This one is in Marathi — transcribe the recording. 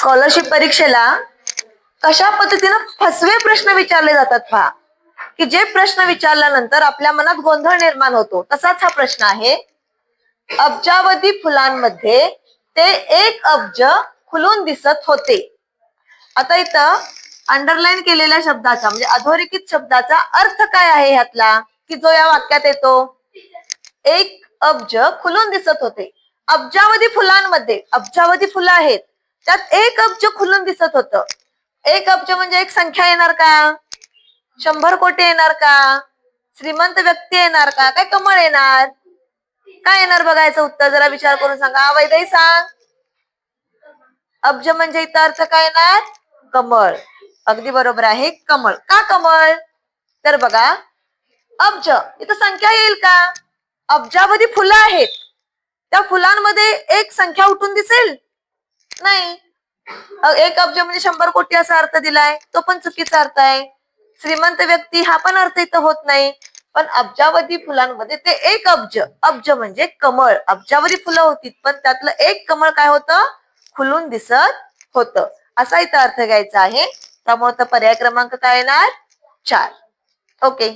स्कॉलरशिप परीक्षेला कशा पद्धतीनं फसवे प्रश्न विचारले जातात पहा, की जे प्रश्न विचारल्यानंतर आपल्या मनात गोंधळ निर्माण होतो. तसाच हा प्रश्न आहे. अब्जावधी फुलांमध्ये ते 1 अब्ज खुलून दिसत होते. आता इथं अंडरलाईन केलेल्या शब्दाचा म्हणजे अधोरेखित शब्दाचा अर्थ काय आहे ह्यातला, की जो या वाक्यात येतो. 1 अब्ज खुलून दिसत होते. अब्जावधी फुलांमध्ये अब्जावधी फुलं आहेत, त्यात 1 अब्ज खुलून दिसत होतं. 1 अब्ज म्हणजे एक संख्या येणार का? 100 कोटी येणार का? श्रीमंत व्यक्ती येणार का? काय कमळ येणार? काय येणार बघायचं उत्तर जरा विचार करून सांगा. वैदेही सांग. अब्ज म्हणजे इथं अर्थ काय येणार? कमळ. अगदी बरोबर आहे, कमळ. का कमळ? तर बघा, अब्ज इथं संख्या येईल का? अब्जावधी फुलं आहेत, त्या फुलांमध्ये एक संख्या उठून दिसेल? नाही. 1 अब्ज म्हणजे 100 कोटी असा अर्थ दिलाय, तो पण चुकीचा अर्थ आहे. श्रीमंत व्यक्ती हा पण अर्थ इथं होत नाही. पण अब्जावधी फुलांमध्ये ते 1 अब्ज, अब्ज म्हणजे कमळ, अब्जावधी फुलं होती, पण त्यातलं 1 कमळ काय होतं? खुलून दिसत होतं. असा इथं अर्थ घ्यायचा आहे. त्यामुळे पर्याय क्रमांक काय येणार? 4. ओके.